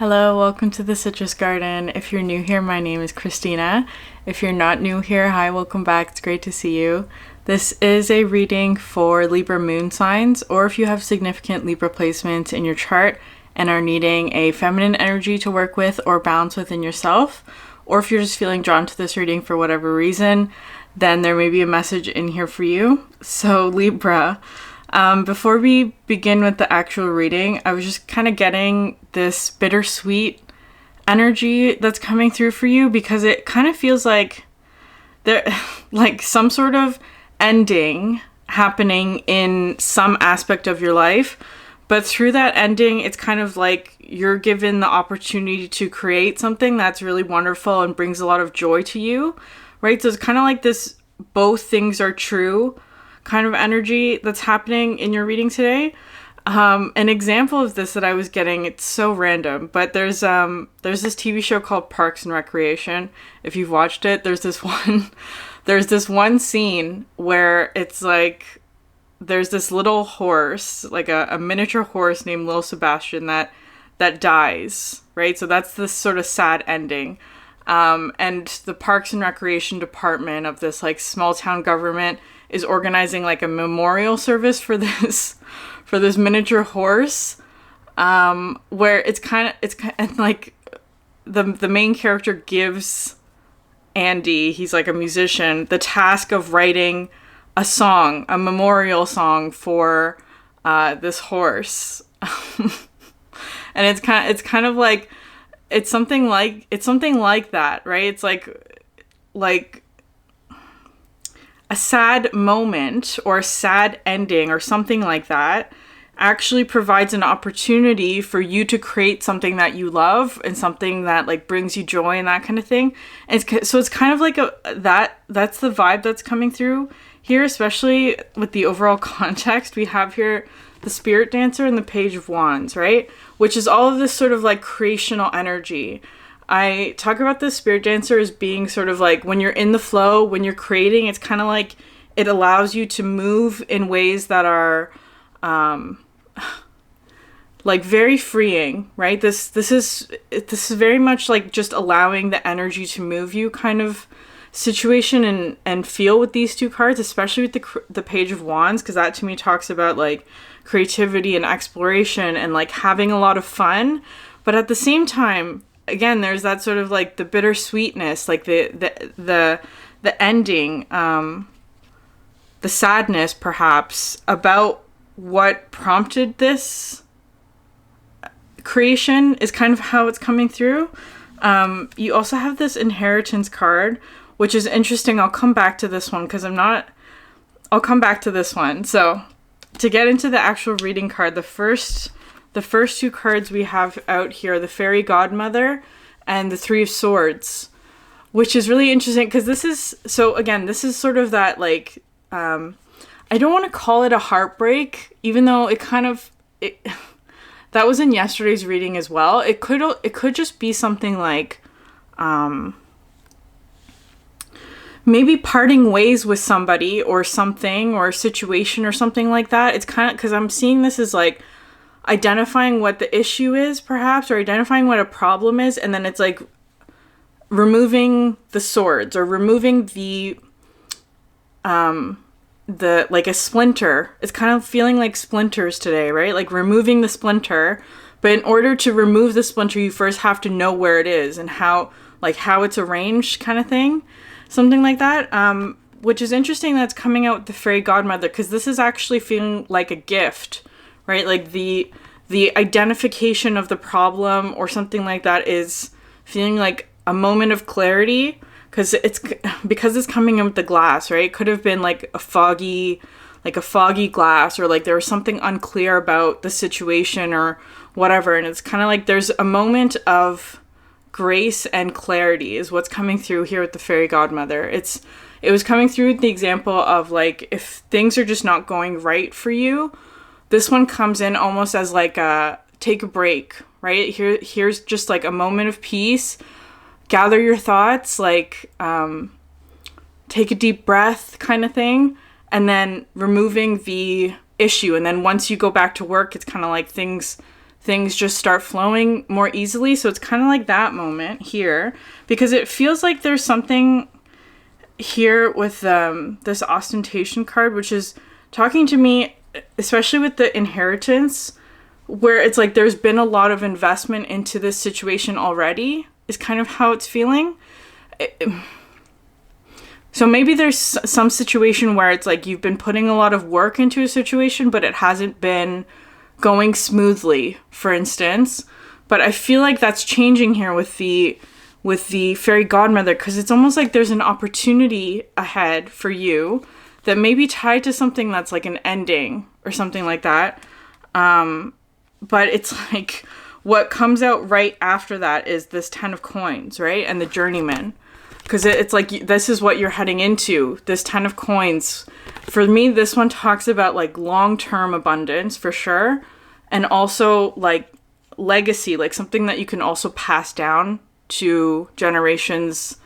Hello, welcome to the Citrus Garden. If you're new here, my name is Christina. If you're not new here, hi, welcome back. It's great to see you. This is a reading for Libra moon signs, or if you have significant Libra placements in your chart and are needing a feminine energy to work with or balance within yourself, or if you're just feeling drawn to this reading for whatever reason, then there may be a message in here for you. So Libra, before we begin with the actual reading, I was just kind of getting this bittersweet energy that's coming through for you, because it kind of feels like there, like some sort of ending happening in some aspect of your life. But through that ending, it's kind of like you're given the opportunity to create something that's really wonderful and brings a lot of joy to you, right? So it's kind of like this both things are true kind of energy that's happening in your reading today. An example of this that I was getting, it's so random, but there's this TV show called Parks and Recreation. If you've watched it, there's this one scene where it's like there's this little horse, like a miniature horse named Little Sebastian that dies, right? So that's this sort of sad ending. And the Parks and Recreation department of this like small town government is organizing like a memorial service for this miniature horse, where it's kind of like the main character gives Andi, he's like a musician, the task of writing a song, a memorial song for this horse. And it's kind of like it's something like that, right? It's like a sad moment or a sad ending or something like that actually provides an opportunity for you to create something that you love and something that like brings you joy and that kind of thing. And so it's kind of like that's the vibe that's coming through here, especially with the overall context. We have here the Spirit Dancer and the Page of Wands, right? Which is all of this sort of like creational energy. I talk about the Spirit Dancer as being sort of like when you're in the flow, when you're creating, it's kind of like it allows you to move in ways that are like very freeing, right? This is very much like just allowing the energy to move you kind of situation and feel with these two cards, especially with the Page of Wands, because that to me talks about like creativity and exploration and like having a lot of fun. But at the same time, again, there's that sort of like the bittersweetness, like the ending, the sadness perhaps about what prompted this creation is kind of how it's coming through. You also have this inheritance card, which is interesting. I'll come back to this one because I'll come back to this one. So to get into the actual reading card, the first two cards we have out here, the Fairy Godmother and the Three of Swords, which is really interesting because this is sort of that like, I don't want to call it a heartbreak, even though that was in yesterday's reading as well. It could just be something like, maybe parting ways with somebody or something or a situation or something like that. It's kind of, because I'm seeing this as like identifying what the issue is perhaps, or identifying what a problem is, and then it's like removing the swords or removing the like a splinter. It's kind of feeling like splinters today, right? Like removing the splinter, but in order to remove the splinter you first have to know where it is and how it's arranged, kind of thing, something like that. Which is interesting that's coming out with the Fairy Godmother, because this is actually feeling like a gift, right? Like the identification of the problem or something like that is feeling like a moment of clarity, because it's coming in with the glass, right? It could have been like a foggy glass, or like there was something unclear about the situation or whatever, and it's kind of like there's a moment of grace and clarity is what's coming through here with the Fairy Godmother. It was coming through with the example of like, if things are just not going right for you, this one comes in almost as like take a break, right? Here's just like a moment of peace. Gather your thoughts, like take a deep breath kind of thing, and then removing the issue. And then once you go back to work, it's kind of like things things just start flowing more easily. So it's kind of like that moment here, because it feels like there's something here with this ostentation card, which is talking to me, especially with the inheritance, where it's like there's been a lot of investment into this situation already, is kind of how it's feeling. So maybe there's some situation where it's like you've been putting a lot of work into a situation, but it hasn't been going smoothly, for instance. But I feel like that's changing here with the fairy godmother, because it's almost like there's an opportunity ahead for you that may be tied to something that's like an ending or something like that. But it's like what comes out right after that is this 10 of coins, right? And the journeyman. Because it's like, this is what you're heading into, this 10 of coins. For me, this one talks about like long-term abundance for sure. And also like legacy, like something that you can also pass down to generations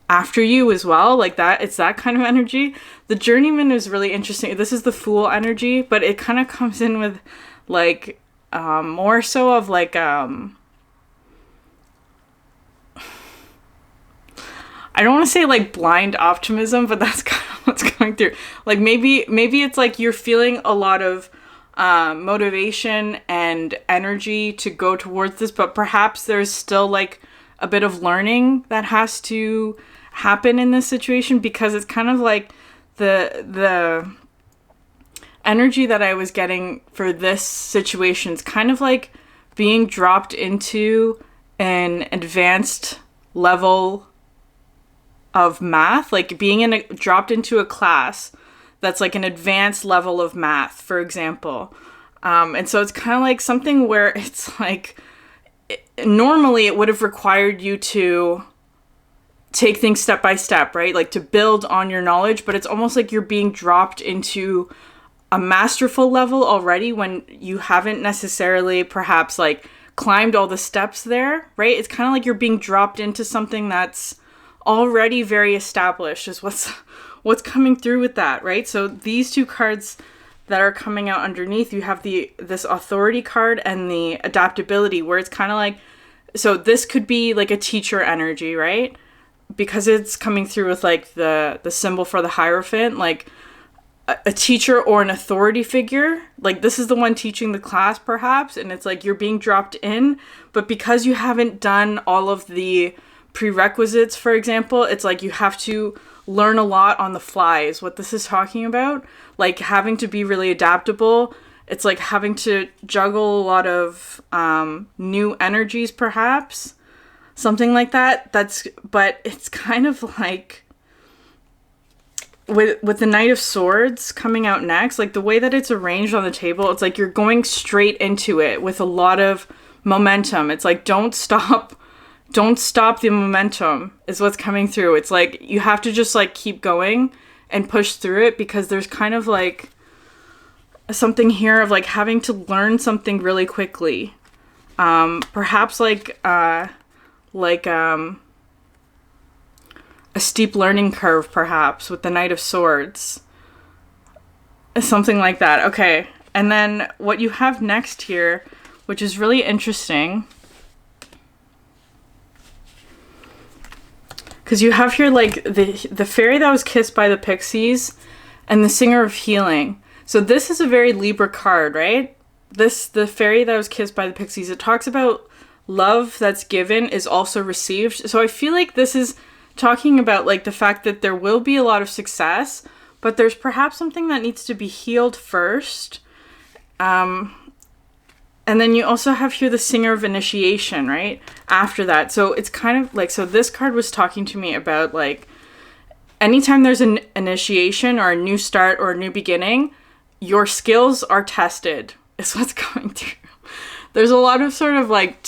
after you as well. Like that, it's that kind of energy. The journeyman is really interesting. This is the fool energy, but it kind of comes in with like more so of like I don't want to say like blind optimism, but that's kind of what's going through. Like maybe it's like you're feeling a lot of motivation and energy to go towards this, but perhaps there's still like a bit of learning that has to happen in this situation, because it's kind of like the energy that I was getting for this situation is kind of like being dropped into an advanced level of math, like being dropped into a class that's like an advanced level of math, for example. And so it's kind of like something where it's like, normally it would have required you to take things step by step, right? Like to build on your knowledge, but it's almost like you're being dropped into a masterful level already when you haven't necessarily perhaps like climbed all the steps there, right? It's kind of like you're being dropped into something that's already very established, is what's coming through with that, right? So these two cards that are coming out underneath, you have this authority card and the adaptability, where it's kind of like, so this could be like a teacher energy, right? Because it's coming through with like the symbol for the Hierophant, like a teacher or an authority figure. Like this is the one teaching the class perhaps, and it's like you're being dropped in, but because you haven't done all of the prerequisites, for example, it's like you have to learn a lot on the fly is what this is talking about. Like having to be really adaptable. It's like having to juggle a lot of new energies, perhaps. Something like that. But it's kind of like with the Knight of Swords coming out next, like the way that it's arranged on the table, it's like you're going straight into it with a lot of momentum. It's like don't stop the momentum is what's coming through. It's like you have to just like keep going and push through it, because there's kind of like something here of like having to learn something really quickly. Perhaps like a steep learning curve, perhaps, with the Knight of Swords. Something like that. Okay. And then what you have next here, which is really interesting, because you have here like the fairy that was kissed by the pixies and the singer of healing. So this is a very Libra card, right? The fairy that was kissed by the pixies, it talks about love that's given is also received. So I feel like this is talking about like the fact that there will be a lot of success, but there's perhaps something that needs to be healed first. And then you also have here the singer of initiation, right? After that. So it's kind of like, so this card was talking to me about like, anytime there's an initiation or a new start or a new beginning, your skills are tested, is what's going through. There's a lot of sort of like,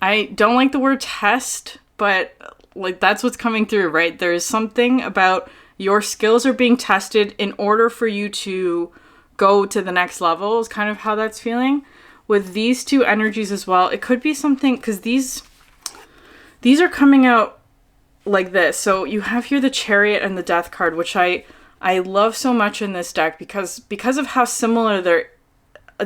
I don't like the word test, but like that's what's coming through, right? There's something about your skills are being tested in order for you to go to the next level, is kind of how that's feeling. With these two energies as well, it could be something, because these are coming out like this. So you have here the Chariot and the Death card, which I love so much in this deck, because of how similar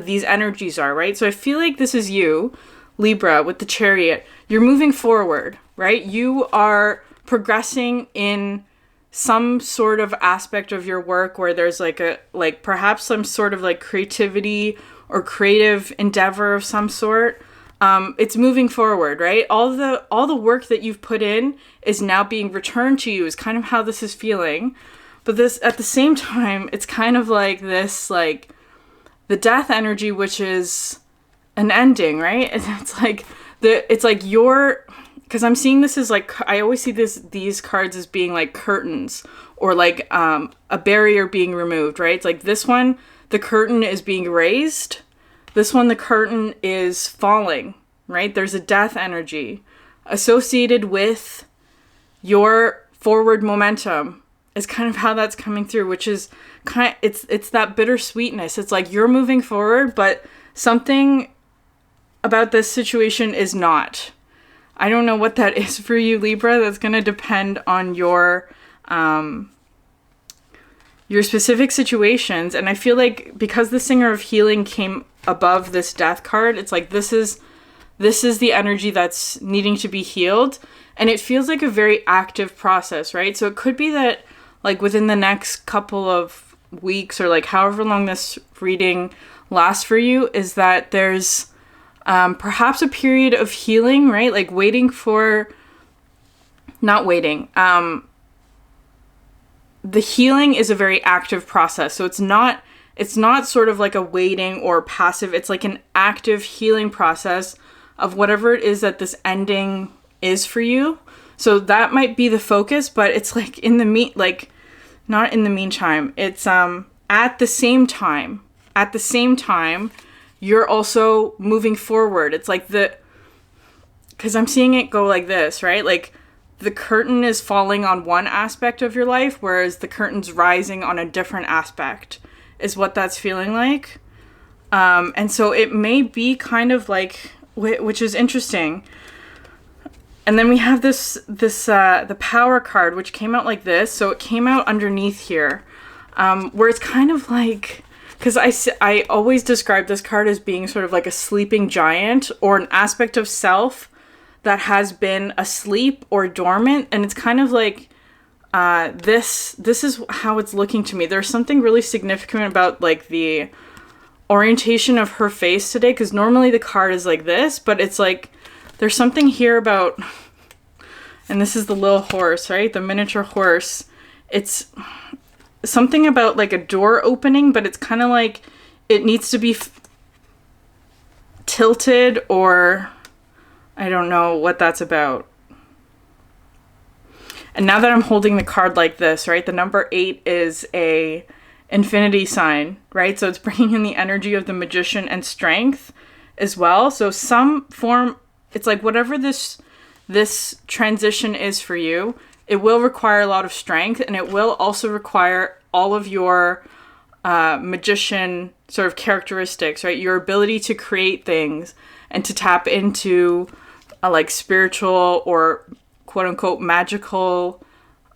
these energies are, right? So I feel like this is you, Libra, with the Chariot. You're moving forward, right? You are progressing in some sort of aspect of your work where there's like perhaps some sort of like creativity or creative endeavor of some sort. It's moving forward, right? All the work that you've put in is now being returned to you, is kind of how this is feeling. But this, at the same time, it's kind of like this, like the death energy, which is an ending, right? And it's like because I'm seeing this as like, I always see these cards as being like curtains, or like a barrier being removed, right? It's like this one, the curtain is being raised. This one, the curtain is falling, right? There's a death energy associated with your forward momentum, is kind of how that's coming through, which is it's that bittersweetness. It's like you're moving forward, but something about this situation is not. I don't know what that is for you, Libra. That's going to depend on your specific situations. And I feel like because the Singer of Healing came above this death card, it's like this is the energy that's needing to be healed. And it feels like a very active process, right? So it could be that like within the next couple of weeks, or like however long this reading lasts for you, is that there's perhaps a period of healing, right? Like not waiting. The healing is a very active process. So it's not sort of like a waiting or passive. It's like an active healing process of whatever it is that this ending is for you. So that might be the focus, but it's like not in the meantime. It's at the same time, you're also moving forward. It's like because I'm seeing it go like this, right? Like the curtain is falling on one aspect of your life, whereas the curtain's rising on a different aspect, is what that's feeling like. And so it may be kind of like, which is interesting. And then we have the Power card, which came out like this. So it came out underneath here, where it's kind of like, because I always describe this card as being sort of like a sleeping giant, or an aspect of self that has been asleep or dormant. And it's kind of like, this is how it's looking to me. There's something really significant about like the orientation of her face today, because normally the card is like this, but it's like, there's something here about, and this is the little horse, right? The miniature horse. It's something about like a door opening, but it's kind of like it needs to be tilted, or I don't know what that's about. And now that I'm holding the card like this, right? The number 8 is a infinity sign, right? So it's bringing in the energy of the Magician and strength as well. So some form, it's like whatever this transition is for you, it will require a lot of strength, and it will also require all of your magician sort of characteristics, right? Your ability to create things and to tap into like spiritual or quote unquote magical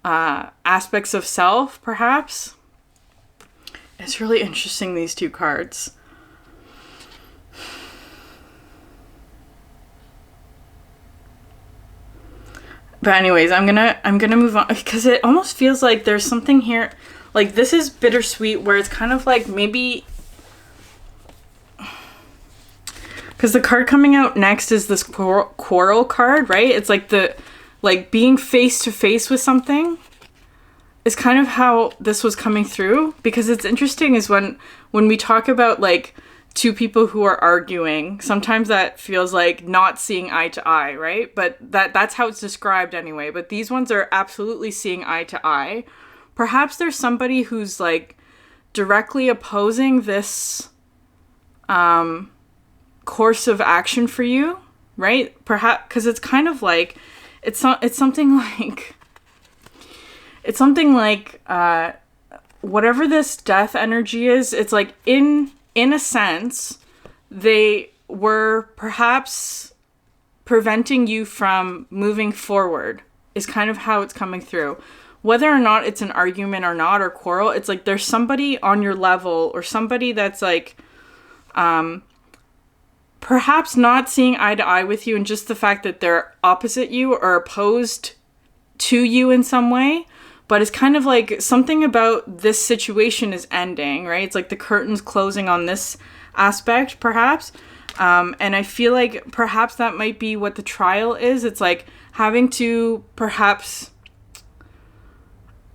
aspects of self, perhaps. It's really interesting, these two cards. But anyways, I'm gonna move on, because it almost feels like there's something here. Like this is bittersweet, where it's kind of like maybe, because the card coming out next is this quarrel card, right? It's like being face to face with something is kind of how this was coming through. Because it's interesting is when we talk about like two people who are arguing, sometimes that feels like not seeing eye to eye, right? But that's how it's described anyway. But these ones are absolutely seeing eye to eye. Perhaps there's somebody who's like directly opposing this course of action for you, right? Perhaps because it's kind of like it's something like whatever this death energy is. It's like in a sense, they were perhaps preventing you from moving forward, is kind of how it's coming through. Whether or not it's an argument or not, or quarrel, it's like there's somebody on your level, or somebody that's like perhaps not seeing eye to eye with you, and just the fact that they're opposite you or opposed to you in some way. But it's kind of like something about this situation is ending, right? It's like the curtain's closing on this aspect, perhaps. And I feel like perhaps that might be what the trial is. It's like having to perhaps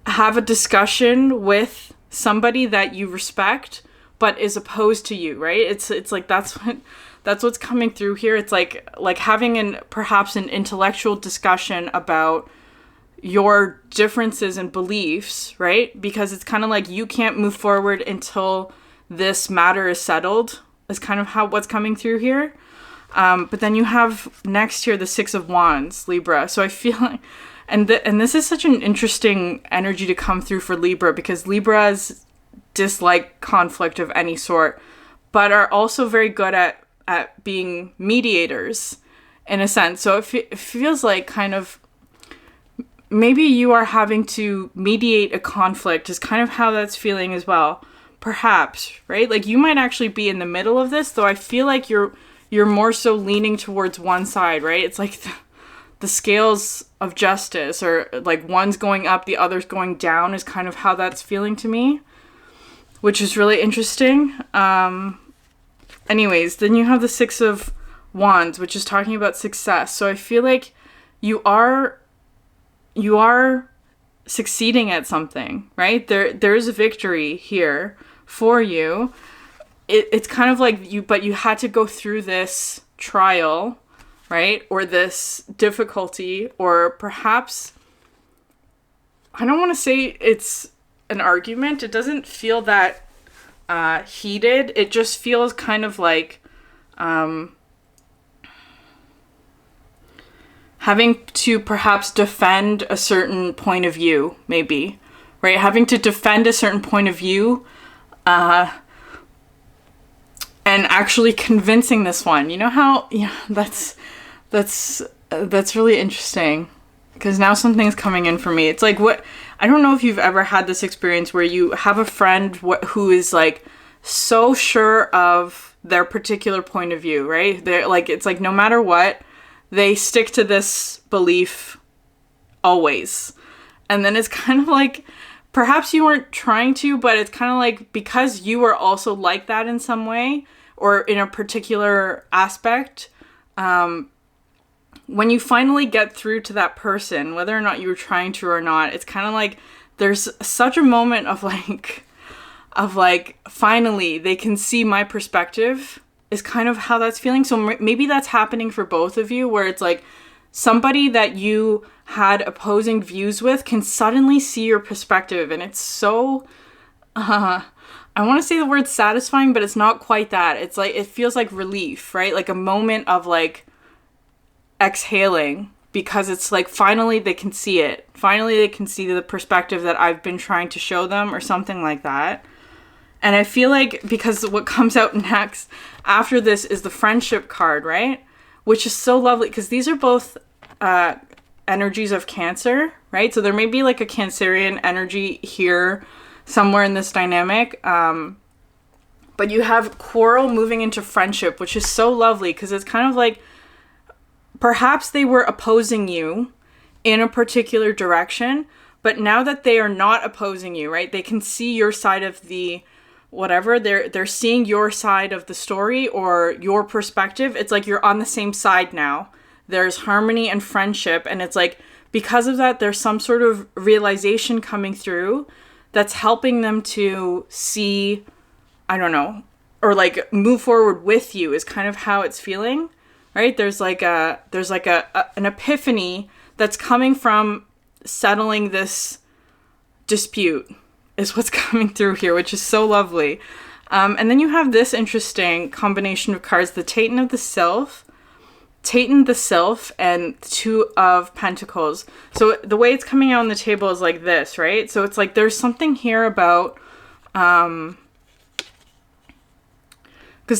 have a discussion with somebody that you respect but is opposed to you, right? It's like that's what's coming through here. It's like having perhaps an intellectual discussion about your differences and beliefs, right? Because it's kind of like you can't move forward until this matter is settled, is kind of what's coming through here. But then you have next here the Six of Wands, Libra. So I feel like, and this is such an interesting energy to come through for Libra, because Libras dislike conflict of any sort, but are also very good at being mediators in a sense. So it feels like kind of maybe you are having to mediate a conflict is kind of how that's feeling as well. Perhaps, right? Like you might actually be in the middle of this, though I feel like you're more so leaning towards one side, right? It's like the scales of justice, or like one's going up, the other's going down, is kind of how that's feeling to me, which is really interesting. Anyways, then you have the Six of Wands, which is talking about success. So I feel like you are succeeding at something, right? There's a victory here for you. It's kind of like you had to go through this trial, right? Or this difficulty, or perhaps, I don't want to say it's an argument. It doesn't feel that heated. It just feels kind of like having to perhaps defend a certain point of view, maybe, right? Having to defend a certain point of view, and actually convincing this one. You know how, yeah, that's really interesting, because now something's coming in for me. It's like, what, I don't know if you've ever had this experience where you have a friend who is like so sure of their particular point of view, right? They're like, it's like no matter what, they stick to this belief always. And then it's kind of like, perhaps you weren't trying to, but it's kind of like, because you were also like that in some way, or in a particular aspect, when you finally get through to that person, whether or not you were trying to or not, it's kind of like there's such a moment of like finally they can see my perspective, is kind of how that's feeling. So maybe that's happening for both of you, where it's like somebody that you had opposing views with can suddenly see your perspective, and it's so I want to say the word satisfying, but it's not quite that. It's like, it feels like relief, right? Like a moment of like exhaling, because it's like finally they can see it. Finally they can see the perspective that I've been trying to show them, or something like that. And I feel like, because what comes out next after this is the Friendship card, right? Which is so lovely, because these are both energies of Cancer, right? So there may be like a Cancerian energy here somewhere in this dynamic. But you have Quarrel moving into Friendship, which is so lovely, because it's kind of like perhaps they were opposing you in a particular direction, but now that they are not opposing you, right? They can see your side of the whatever, they're seeing your side of the story or your perspective. It's like you're on the same side now. There's harmony and friendship, and it's like because of that there's some sort of realization coming through that's helping them to see, I don't know, or like move forward with you, is kind of how it's feeling, right? There's like an epiphany that's coming from settling this dispute, is what's coming through here, which is so lovely. And then you have this interesting combination of cards, the Titan the Sylph, and Two of Pentacles. So the way it's coming out on the table is like this, right? So it's like there's something here about, because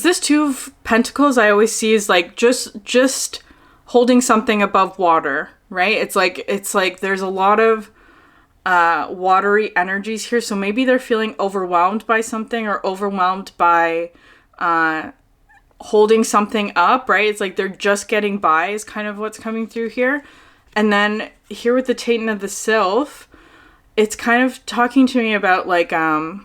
this Two of Pentacles I always see is like just holding something above water, right? It's like there's a lot of watery energies here. So maybe they're feeling overwhelmed by something, or overwhelmed by holding something up, right? It's like they're just getting by is kind of what's coming through here. And then here with the Titan of the Sylph, it's kind of talking to me about like a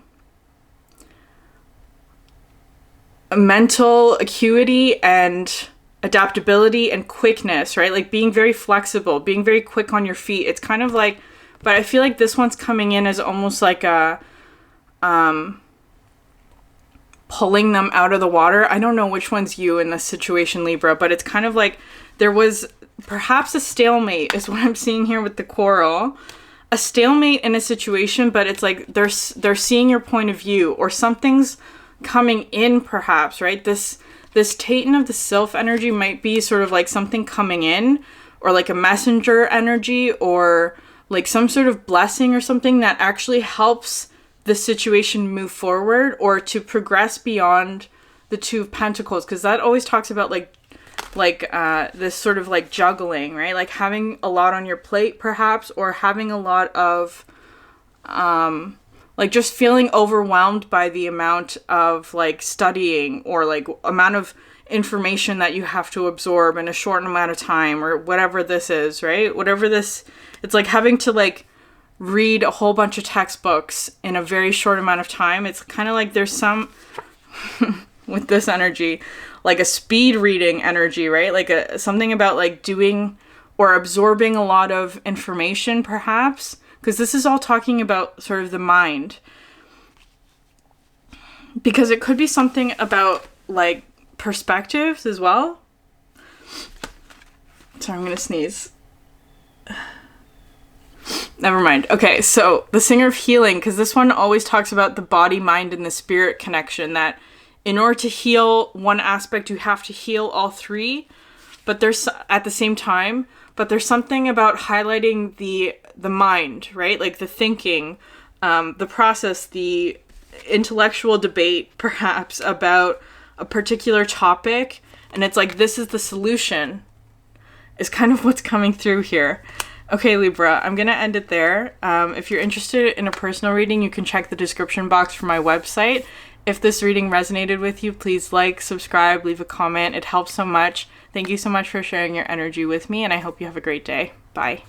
mental acuity and adaptability and quickness, right? Like being very flexible, being very quick on your feet. It's kind of like, but I feel like this one's coming in as almost like a pulling them out of the water. I don't know which one's you in this situation, Libra, but it's kind of like there was perhaps a stalemate is what I'm seeing here with the coral. A stalemate in a situation, but it's like they're seeing your point of view, or something's coming in perhaps, right? This Titan of the Sylph energy might be sort of like something coming in, or like a messenger energy, or like some sort of blessing or something that actually helps the situation move forward or to progress beyond the Two of Pentacles, because that always talks about like this sort of like juggling, right? Like having a lot on your plate perhaps, or having a lot of like just feeling overwhelmed by the amount of like studying, or like amount of information that you have to absorb in a short amount of time, or whatever this is, right? Whatever this, it's like having to like read a whole bunch of textbooks in a very short amount of time. It's kind of like there's some with this energy, like a speed reading energy, right? Like something about like doing or absorbing a lot of information perhaps, because this is all talking about sort of the mind, because it could be something about like perspectives as well. Sorry, I'm gonna sneeze. Never mind. Okay, so the Singer of Healing, because this one always talks about the body, mind, and the spirit connection, that in order to heal one aspect, you have to heal all three, but there's at the same time, but there's something about highlighting the mind, right? Like the thinking, the process, the intellectual debate, perhaps, about a particular topic, and it's like, this is the solution, is kind of what's coming through here. Okay, Libra, I'm going to end it there. If you're interested in a personal reading, you can check the description box for my website. If this reading resonated with you, please like, subscribe, leave a comment. It helps so much. Thank you so much for sharing your energy with me, and I hope you have a great day. Bye.